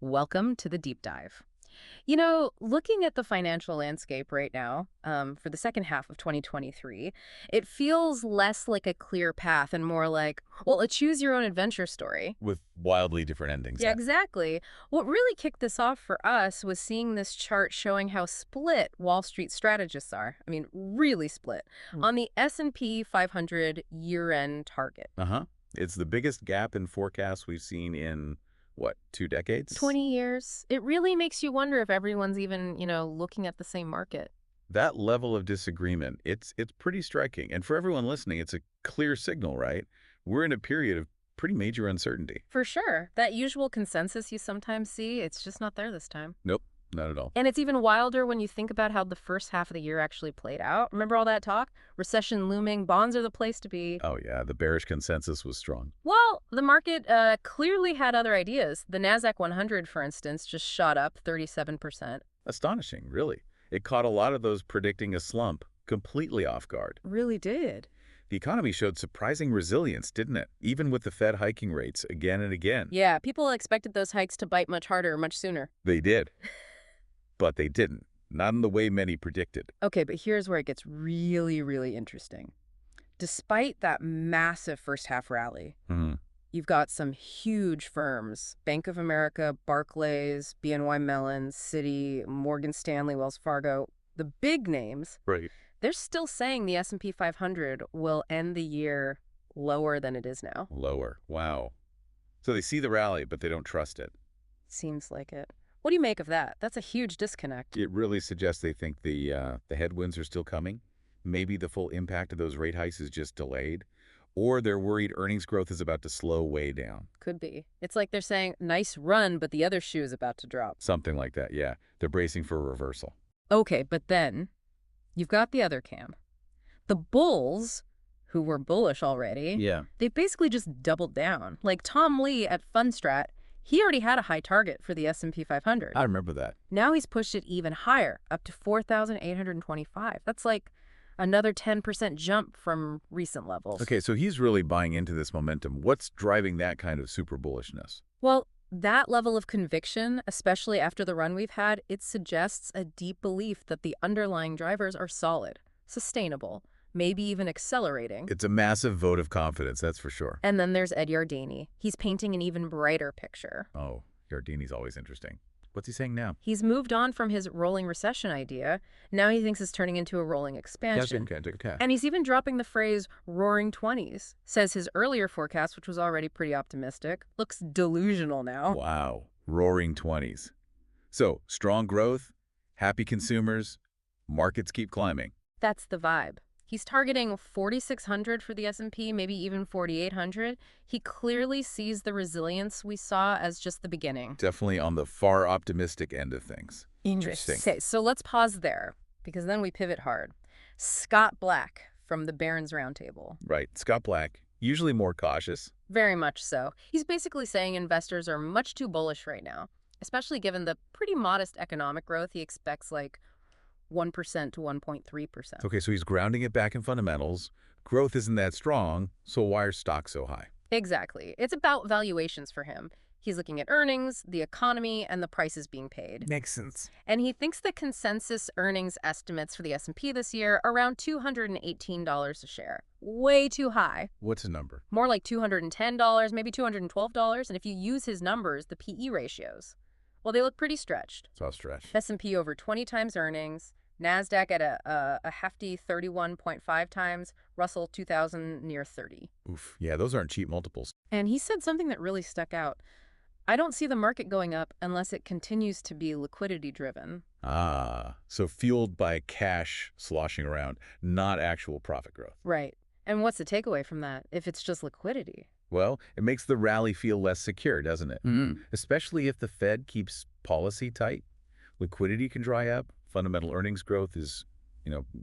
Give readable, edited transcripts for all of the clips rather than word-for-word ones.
Welcome to the deep dive. Looking at the financial landscape right now, for the second half of 2023, it feels less like a clear path and more like, well, a choose your own adventure story. With wildly different endings. Yeah, exactly. What really kicked this off for us was seeing this chart showing how split Wall Street strategists are. I mean, really split on the S&P 500 year-end target. Uh-huh. It's the biggest gap in forecasts we've seen in, what, 2 decades? 20 years. It really makes you wonder if everyone's even, looking at the same market. That level of disagreement, it's pretty striking. And for everyone listening, it's a clear signal, right? We're in a period of pretty major uncertainty. For sure. That usual consensus you sometimes see, it's just not there this time. Nope, not at all. And it's even wilder when you think about how the first half of the year actually played out. Remember all that talk? Recession looming, bonds are the place to be. Oh, yeah, the bearish consensus was strong. Well, the market clearly had other ideas. The Nasdaq 100, for instance, just shot up 37%. Astonishing, really. It caught a lot of those predicting a slump completely off guard. Really did. The economy showed surprising resilience, didn't it? Even with the Fed hiking rates again and again. Yeah, people expected those hikes to bite much harder, much sooner. They did. But they didn't. Not in the way many predicted. Okay, but here's where it gets really, really interesting. Despite that massive first half rally, you've got some huge firms, Bank of America, Barclays, BNY Mellon, Citi, Morgan Stanley, Wells Fargo, the big names. Right. They're still saying the S&P 500 will end the year lower than it is now. Lower. Wow. So they see the rally, but they don't trust it. Seems like it. What do you make of that? That's a huge disconnect. It really suggests they think the headwinds are still coming. Maybe the full impact of those rate hikes is just delayed. Or they're worried earnings growth is about to slow way down. Could be. It's like they're saying, nice run, but the other shoe is about to drop. Something like that, yeah. They're bracing for a reversal. Okay, but then you've got the other camp. The bulls, who were bullish already, they basically just doubled down. Like Tom Lee at FundStrat, he already had a high target for the S&P 500. I remember that. Now he's pushed it even higher, up to 4,825. That's like another 10% jump from recent levels. Okay, so he's really buying into this momentum. What's driving that kind of super bullishness? Well, that level of conviction, especially after the run we've had, it suggests a deep belief that the underlying drivers are solid, sustainable, maybe even accelerating. It's a massive vote of confidence, that's for sure. And then there's Ed Yardeni. He's painting an even brighter picture. Oh, Yardeni's always interesting. What's he saying now? He's moved on from his rolling recession idea. Now he thinks it's turning into a rolling expansion. Okay. And he's even dropping the phrase roaring 20s. Says his earlier forecast, which was already pretty optimistic, looks delusional now. Wow, roaring 20s. So, strong growth, happy consumers, markets keep climbing. That's the vibe. He's targeting 4,600 for the S&P, maybe even 4,800. He clearly sees the resilience we saw as just the beginning. Definitely on the far optimistic end of things. Interesting. Okay, so let's pause there, because then we pivot hard. Scott Black from the Barron's Roundtable. Right. Scott Black, usually more cautious. Very much so. He's basically saying investors are much too bullish right now, especially given the pretty modest economic growth he expects, like 1% to 1.3%. Okay, so he's grounding it back in fundamentals. Growth isn't that strong, so why are stocks so high? Exactly. It's about valuations for him. He's looking at earnings, the economy, and the prices being paid. Makes sense. And he thinks the consensus earnings estimates for the S&P this year are around $218 a share. Way too high. What's a number? More like $210, maybe $212. And if you use his numbers, the PE ratios, well, they look pretty stretched. It's all stretch. S&P over 20 times earnings, NASDAQ at a hefty 31.5 times, Russell 2000 near 30. Oof. Yeah, those aren't cheap multiples. And he said something that really stuck out. I don't see the market going up unless it continues to be liquidity driven. Ah, so fueled by cash sloshing around, not actual profit growth. Right. And what's the takeaway from that if it's just liquidity? Well, it makes the rally feel less secure, doesn't it? Especially if the Fed keeps policy tight. Liquidity can dry up. Fundamental earnings growth is,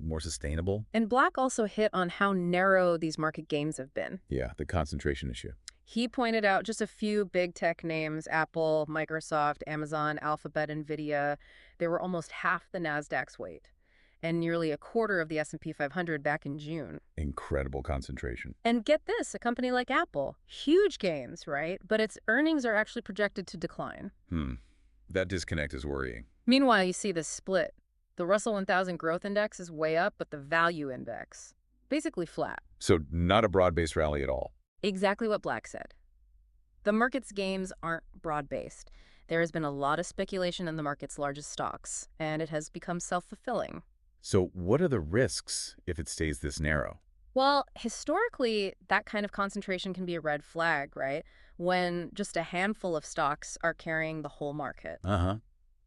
more sustainable. And Black also hit on how narrow these market gains have been. Yeah, the concentration issue. He pointed out just a few big tech names, Apple, Microsoft, Amazon, Alphabet, NVIDIA. They were almost half the NASDAQ's weight. and nearly a quarter of the S&P 500 back in June. Incredible concentration. And get this, a company like Apple, huge gains, right? But its earnings are actually projected to decline. That disconnect is worrying. Meanwhile, you see this split. The Russell 1000 Growth Index is way up, but the Value Index, basically flat. So not a broad-based rally at all. Exactly what Black said. The market's gains aren't broad-based. There has been a lot of speculation in the market's largest stocks, and it has become self-fulfilling. So what are the risks if it stays this narrow? Well, historically, that kind of concentration can be a red flag, right? When just a handful of stocks are carrying the whole market.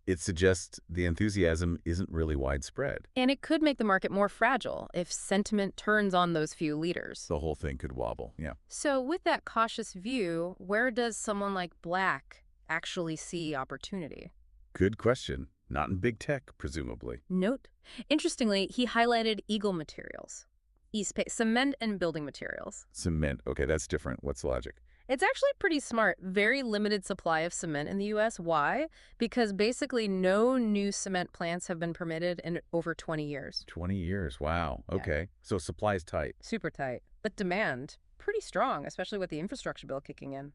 It suggests the enthusiasm isn't really widespread. And it could make the market more fragile if sentiment turns on those few leaders. The whole thing could wobble, yeah. So with that cautious view, where does someone like Black actually see opportunity? Good question. Not in big tech, presumably. Note. Interestingly, he highlighted Eagle Materials. Cement and building materials. Cement. Okay, that's different. What's the logic? It's actually pretty smart. Very limited supply of cement in the U.S. Why? Because basically no new cement plants have been permitted in over 20 years. 20 years. Wow. Okay. Yeah. So supply's tight. Super tight. But demand, pretty strong, especially with the infrastructure bill kicking in.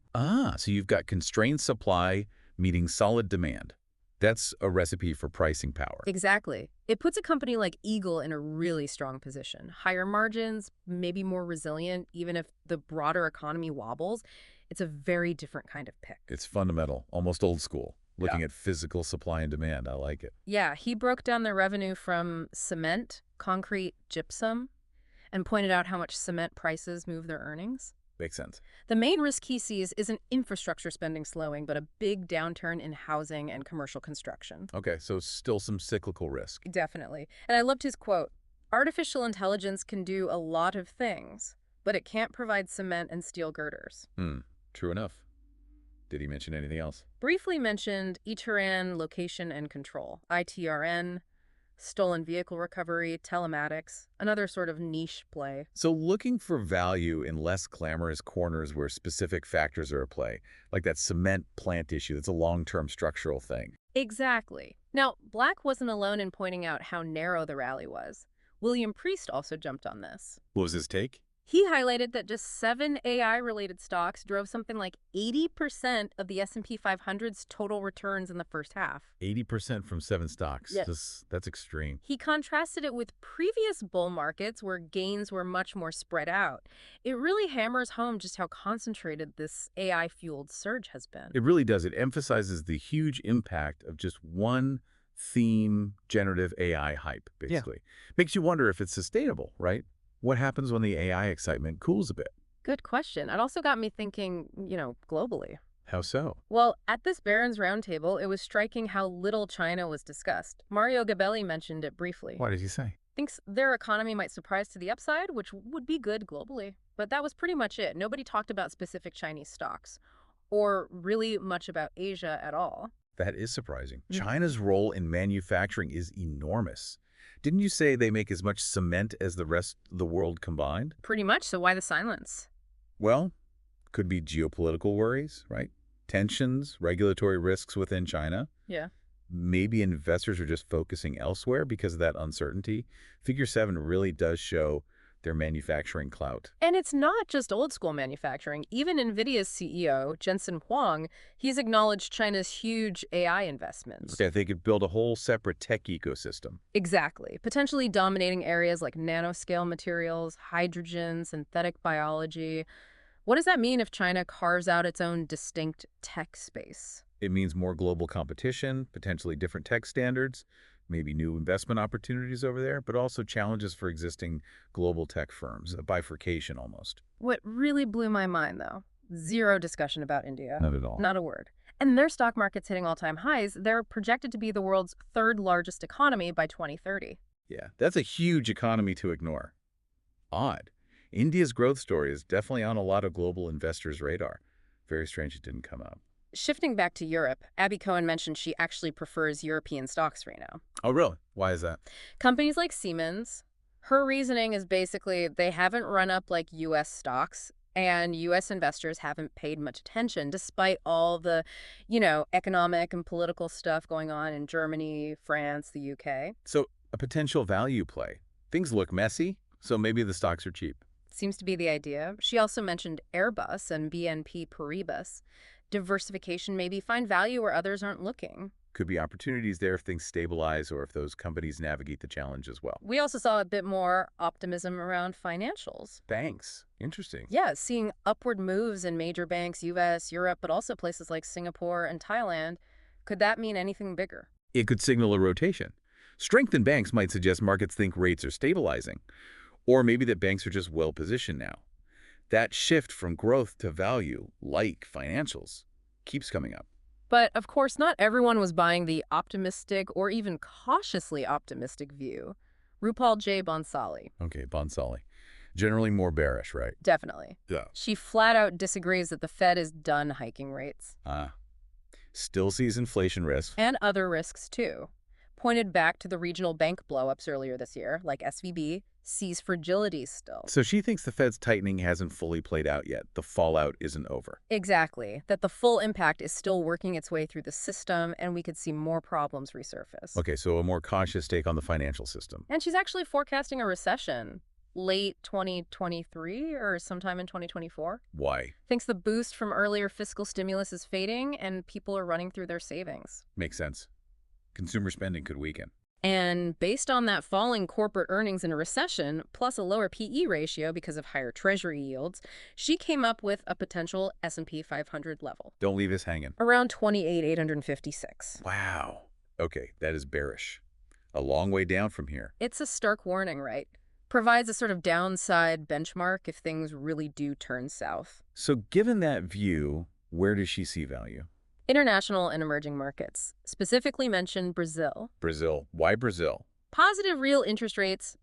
So you've got constrained supply meeting solid demand. That's a recipe for pricing power. Exactly. It puts a company like Eagle in a really strong position. Higher margins, maybe more resilient, even if the broader economy wobbles. It's a very different kind of pick. It's fundamental, almost old school, looking at physical supply and demand. I like it. Yeah, he broke down the revenue from cement, concrete, gypsum, and pointed out how much cement prices move their earnings. Makes sense. The main risk he sees isn't infrastructure spending slowing, but a big downturn in housing and commercial construction. Okay, so still some cyclical risk. Definitely. And I loved his quote, "Artificial intelligence can do a lot of things, but it can't provide cement and steel girders." True enough. Did he mention anything else? Briefly mentioned ETRN, location and control, ITRN, stolen vehicle recovery, telematics, another sort of niche play. So looking for value in less glamorous corners where specific factors are at play, like that cement plant issue, that's a long-term structural thing. Exactly. Now, Black wasn't alone in pointing out how narrow the rally was. William Priest also jumped on this. What was his take? He highlighted that just 7 AI-related stocks drove something like 80% of the S&P 500's total returns in the first half. 80% from 7 stocks. Yes. That's extreme. He contrasted it with previous bull markets where gains were much more spread out. It really hammers home just how concentrated this AI-fueled surge has been. It really does. It emphasizes the huge impact of just one theme generative AI hype, basically. Makes you wonder if it's sustainable, right? What happens when the AI excitement cools a bit? Good question. It also got me thinking, globally. How so? Well, at this Barron's Roundtable, it was striking how little China was discussed. Mario Gabelli mentioned it briefly. What did he say? Thinks their economy might surprise to the upside, which would be good globally. But that was pretty much it. Nobody talked about specific Chinese stocks or really much about Asia at all. That is surprising. China's role in manufacturing is enormous. Didn't you say they make as much cement as the rest of the world combined? Pretty much, so why the silence? Well, could be geopolitical worries, right? Tensions, regulatory risks within China. Yeah. Maybe investors are just focusing elsewhere because of that uncertainty. Figure 7 really does show their manufacturing clout. And it's not just old school manufacturing. Even NVIDIA's CEO, Jensen Huang, he's acknowledged China's huge AI investments. Okay, they could build a whole separate tech ecosystem. Exactly. Potentially dominating areas like nanoscale materials, hydrogen, synthetic biology. What does that mean if China carves out its own distinct tech space? It means more global competition, potentially different tech standards, maybe new investment opportunities over there, but also challenges for existing global tech firms, a bifurcation almost. What really blew my mind, though, zero discussion about India. Not at all. Not a word. And their stock market's hitting all-time highs. They're projected to be the world's 3rd largest economy by 2030. Yeah, that's a huge economy to ignore. Odd. India's growth story is definitely on a lot of global investors' radar. Very strange it didn't come up. Shifting back to Europe, Abby Cohen mentioned she actually prefers European stocks right now. Oh, really? Why is that? Companies like Siemens, her reasoning is basically they haven't run up like U.S. stocks, and U.S. investors haven't paid much attention despite all the, economic and political stuff going on in Germany, France, the U.K. So a potential value play. Things look messy, so maybe the stocks are cheap. Seems to be the idea. She also mentioned Airbus and BNP Paribas. Diversification, maybe find value where others aren't looking. Could be opportunities there if things stabilize or if those companies navigate the challenge as well. We also saw a bit more optimism around financials. Banks. Interesting. Yeah, seeing upward moves in major banks, US, Europe, but also places like Singapore and Thailand. Could that mean anything bigger? It could signal a rotation. Strength in banks might suggest markets think rates are stabilizing, or maybe that banks are just well-positioned now. That shift from growth to value, like financials, keeps coming up. But, of course, not everyone was buying the optimistic or even cautiously optimistic view. RuPaul J. Bonsali. Okay, Bonsali. Generally more bearish, right? Definitely. Yeah. She flat out disagrees that the Fed is done hiking rates. Still sees inflation risk. And other risks, too. Pointed back to the regional bank blowups earlier this year, like SVB, sees fragilities still. So she thinks the Fed's tightening hasn't fully played out yet. The fallout isn't over. Exactly. That the full impact is still working its way through the system, and we could see more problems resurface. Okay, so a more cautious take on the financial system. And she's actually forecasting a recession. Late 2023 or sometime in 2024. Why? Thinks the boost from earlier fiscal stimulus is fading and people are running through their savings. Makes sense. Consumer spending could weaken. And based on that falling corporate earnings in a recession, plus a lower PE ratio because of higher treasury yields, she came up with a potential S&P 500 level. Don't leave us hanging. Around 28,856. Wow. Okay, that is bearish. A long way down from here. It's a stark warning, right? Provides a sort of downside benchmark if things really do turn south. So given that view, where does she see value? International and emerging markets, specifically mentioned Brazil. Brazil. Why Brazil? Positive real interest rates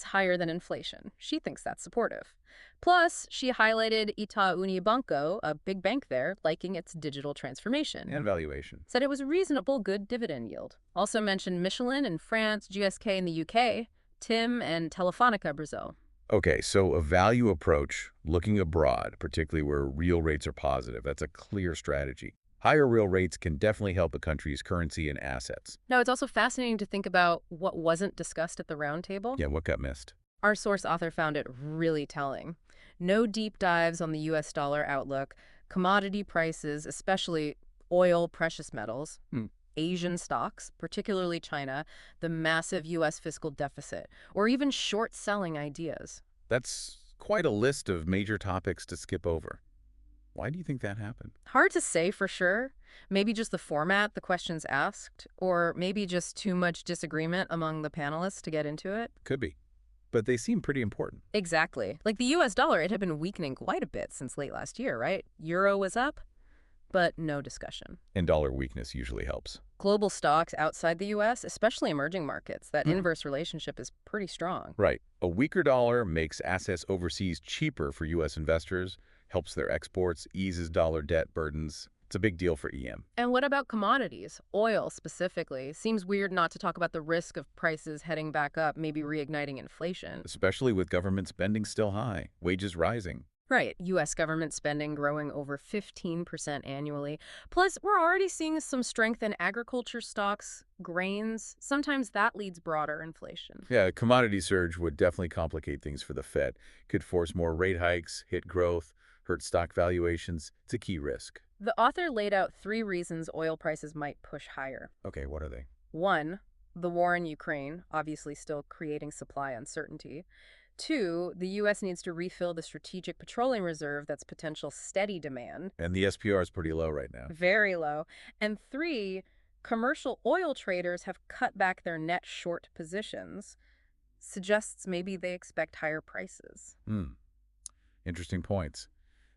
higher than inflation. She thinks that's supportive. Plus, she highlighted Itaú Unibanco, a big bank there, liking its digital transformation. And valuation. Said it was a reasonable, good dividend yield. Also mentioned Michelin in France, GSK in the UK, Tim and Telefonica Brazil. Okay, so a value approach, looking abroad, particularly where real rates are positive, that's a clear strategy. Higher real rates can definitely help a country's currency and assets. Now, it's also fascinating to think about what wasn't discussed at the roundtable. Yeah, what got missed? Our source author found it really telling. No deep dives on the US dollar outlook, commodity prices, especially oil, precious metals, Asian stocks, particularly China, the massive U.S. fiscal deficit, or even short-selling ideas. That's quite a list of major topics to skip over. Why do you think that happened? Hard to say for sure. Maybe just the format, the questions asked, or maybe just too much disagreement among the panelists to get into it. Could be. But they seem pretty important. Exactly. Like the U.S. dollar, it had been weakening quite a bit since late last year, right? Euro was up, but no discussion. And dollar weakness usually helps. Global stocks outside the U.S., especially emerging markets, that inverse relationship is pretty strong. Right. A weaker dollar makes assets overseas cheaper for U.S. investors, helps their exports, eases dollar debt burdens. It's a big deal for EM. And what about commodities? Oil specifically. Seems weird not to talk about the risk of prices heading back up, maybe reigniting inflation. Especially with government spending still high, wages rising. Right. U.S. government spending growing over 15% annually. Plus, we're already seeing some strength in agriculture stocks, grains. Sometimes that leads broader inflation. Yeah, a commodity surge would definitely complicate things for the Fed. Could force more rate hikes, hit growth, hurt stock valuations. It's a key risk. The author laid out 3 reasons oil prices might push higher. Okay, what are they? 1, the war in Ukraine, obviously still creating supply uncertainty. 2, the U.S. needs to refill the strategic petroleum reserve that's potential steady demand. And the SPR is pretty low right now. Very low. And 3, commercial oil traders have cut back their net short positions. Suggests maybe they expect higher prices. Interesting points.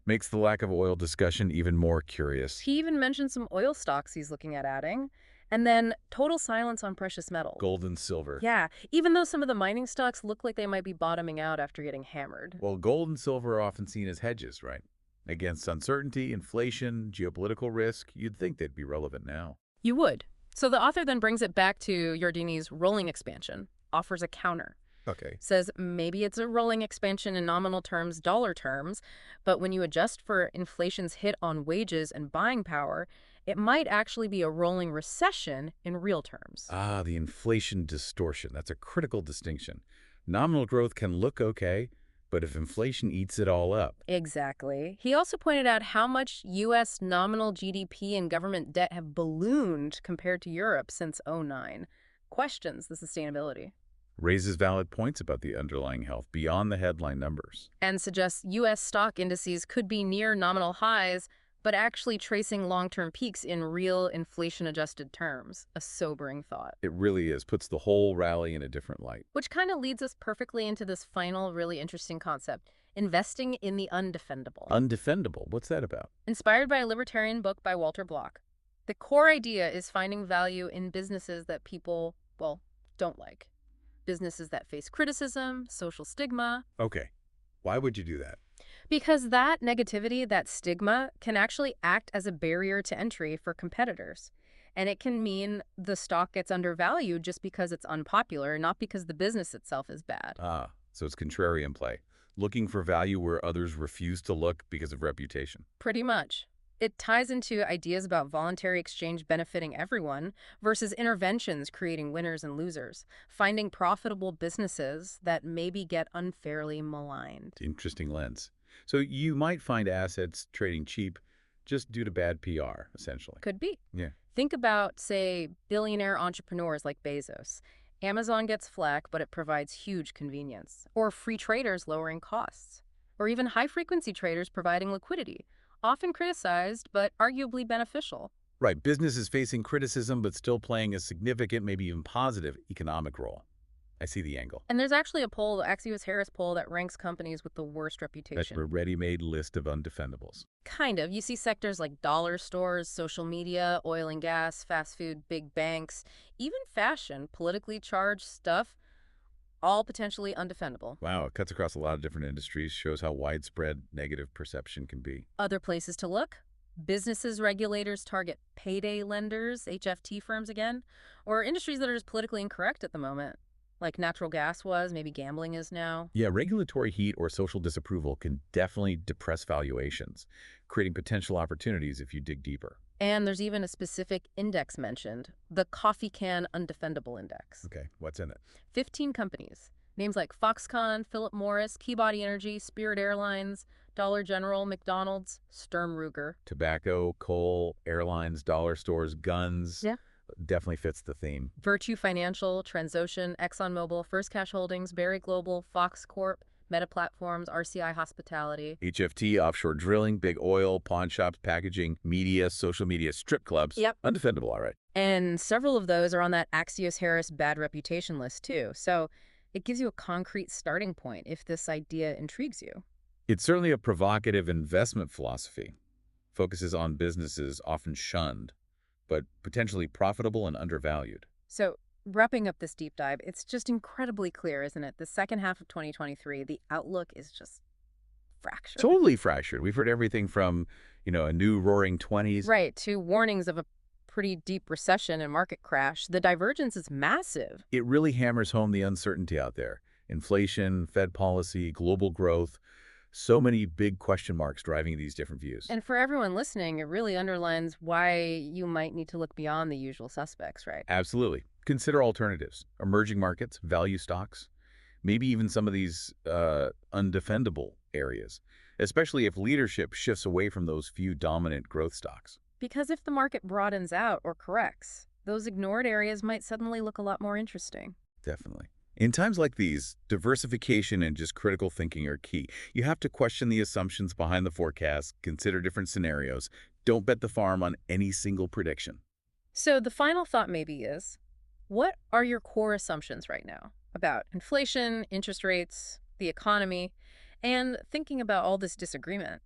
Makes the lack of oil discussion even more curious. He even mentioned some oil stocks he's looking at adding. And then total silence on precious metals. Gold and silver. Yeah, even though some of the mining stocks look like they might be bottoming out after getting hammered. Well, gold and silver are often seen as hedges, right? Against uncertainty, inflation, geopolitical risk, you'd think they'd be relevant now. You would. So the author then brings it back to Yardeni's rolling expansion, offers a counter. Okay. Says maybe it's a rolling expansion in nominal terms, dollar terms, but when you adjust for inflation's hit on wages and buying power, it might actually be a rolling recession in real terms. Ah, the inflation distortion. That's a critical distinction. Nominal growth can look okay, but if inflation eats it all up. Exactly. He also pointed out how much U.S. nominal GDP and government debt have ballooned compared to Europe since '09. Questions the sustainability. Raises valid points about the underlying health beyond the headline numbers. And suggests U.S. stock indices could be near nominal highs, but actually tracing long-term peaks in real inflation-adjusted terms. A sobering thought. It really is. Puts the whole rally in a different light. Which kind of leads us perfectly into this final, really interesting concept, investing in the undefendable. Undefendable? What's that about? Inspired by a libertarian book by Walter Block. The core idea is finding value in businesses that people, well, don't like. Businesses that face criticism, social stigma. Okay. Why would you do that? Because that negativity, that stigma, can actually act as a barrier to entry for competitors. And it can mean the stock gets undervalued just because it's unpopular, not because the business itself is bad. Ah, so it's contrarian play. Looking for value where others refuse to look because of reputation. Pretty much. It ties into ideas about voluntary exchange benefiting everyone versus interventions creating winners and losers, finding profitable businesses that maybe get unfairly maligned. Interesting lens. So you might find assets trading cheap just due to bad PR, essentially. Could be. Yeah. Think about, say, billionaire entrepreneurs like Bezos. Amazon gets flack, but it provides huge convenience. Or free traders lowering costs. Or even high-frequency traders providing liquidity. Often criticized, but arguably beneficial. Right. Businesses facing criticism, but still playing a significant, maybe even positive economic role. I see the angle. And there's actually a poll, the Axios-Harris poll, that ranks companies with the worst That's reputation. a ready-made list of undefendables. Kind of. You see sectors like dollar stores, social media, oil and gas, fast food, big banks, even fashion, politically charged stuff, all potentially undefendable. Wow, it cuts across a lot of different industries, shows how widespread negative perception can be. Other places to look? Businesses regulators target payday lenders, HFT firms again, or industries that are just politically incorrect at the moment. Like natural gas was, maybe gambling is now. Yeah, regulatory heat or social disapproval can definitely depress valuations, creating potential opportunities if you dig deeper. And there's even a specific index mentioned, the Coffee Can Undefendable Index. Okay, what's in it? 15 companies. Names like Foxconn, Philip Morris, Peabody Energy, Spirit Airlines, Dollar General, McDonald's, Sturm Ruger. Tobacco, coal, airlines, dollar stores, guns. Yeah. Definitely fits the theme. Virtue Financial, Transocean, ExxonMobil, First Cash Holdings, Berry Global, Fox Corp, Meta Platforms, RCI Hospitality. HFT, offshore drilling, big oil, pawn shops, packaging, media, social media, strip clubs. Yep. Undefendable, all right. And several of those are on that Axios-Harris bad reputation list, too. So it gives you a concrete starting point if this idea intrigues you. It's certainly a provocative investment philosophy. Focuses on businesses often shunned, but potentially profitable and undervalued. So wrapping up this deep dive, it's just incredibly clear, isn't it? The second half of 2023, the outlook is just fractured. Totally fractured. We've heard everything from, a new roaring 20s. Right, to warnings of a pretty deep recession and market crash. The divergence is massive. It really hammers home the uncertainty out there. Inflation, Fed policy, global growth. So many big question marks driving these different views. And for everyone listening, it really underlines why you might need to look beyond the usual suspects, right? Absolutely. Consider alternatives, emerging markets, value stocks, maybe even some of these undefendable areas, especially if leadership shifts away from those few dominant growth stocks. Because if the market broadens out or corrects, those ignored areas might suddenly look a lot more interesting. Definitely. In times like these, diversification and just critical thinking are key. You have to question the assumptions behind the forecast, consider different scenarios. Don't bet the farm on any single prediction. So the final thought maybe is, what are your core assumptions right now about inflation, interest rates, the economy, and thinking about all this disagreement?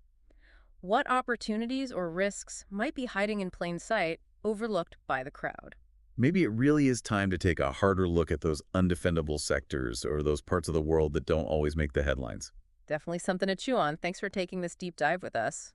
What opportunities or risks might be hiding in plain sight, overlooked by the crowd? Maybe it really is time to take a harder look at those undefendable sectors or those parts of the world that don't always make the headlines. Definitely something to chew on. Thanks for taking this deep dive with us.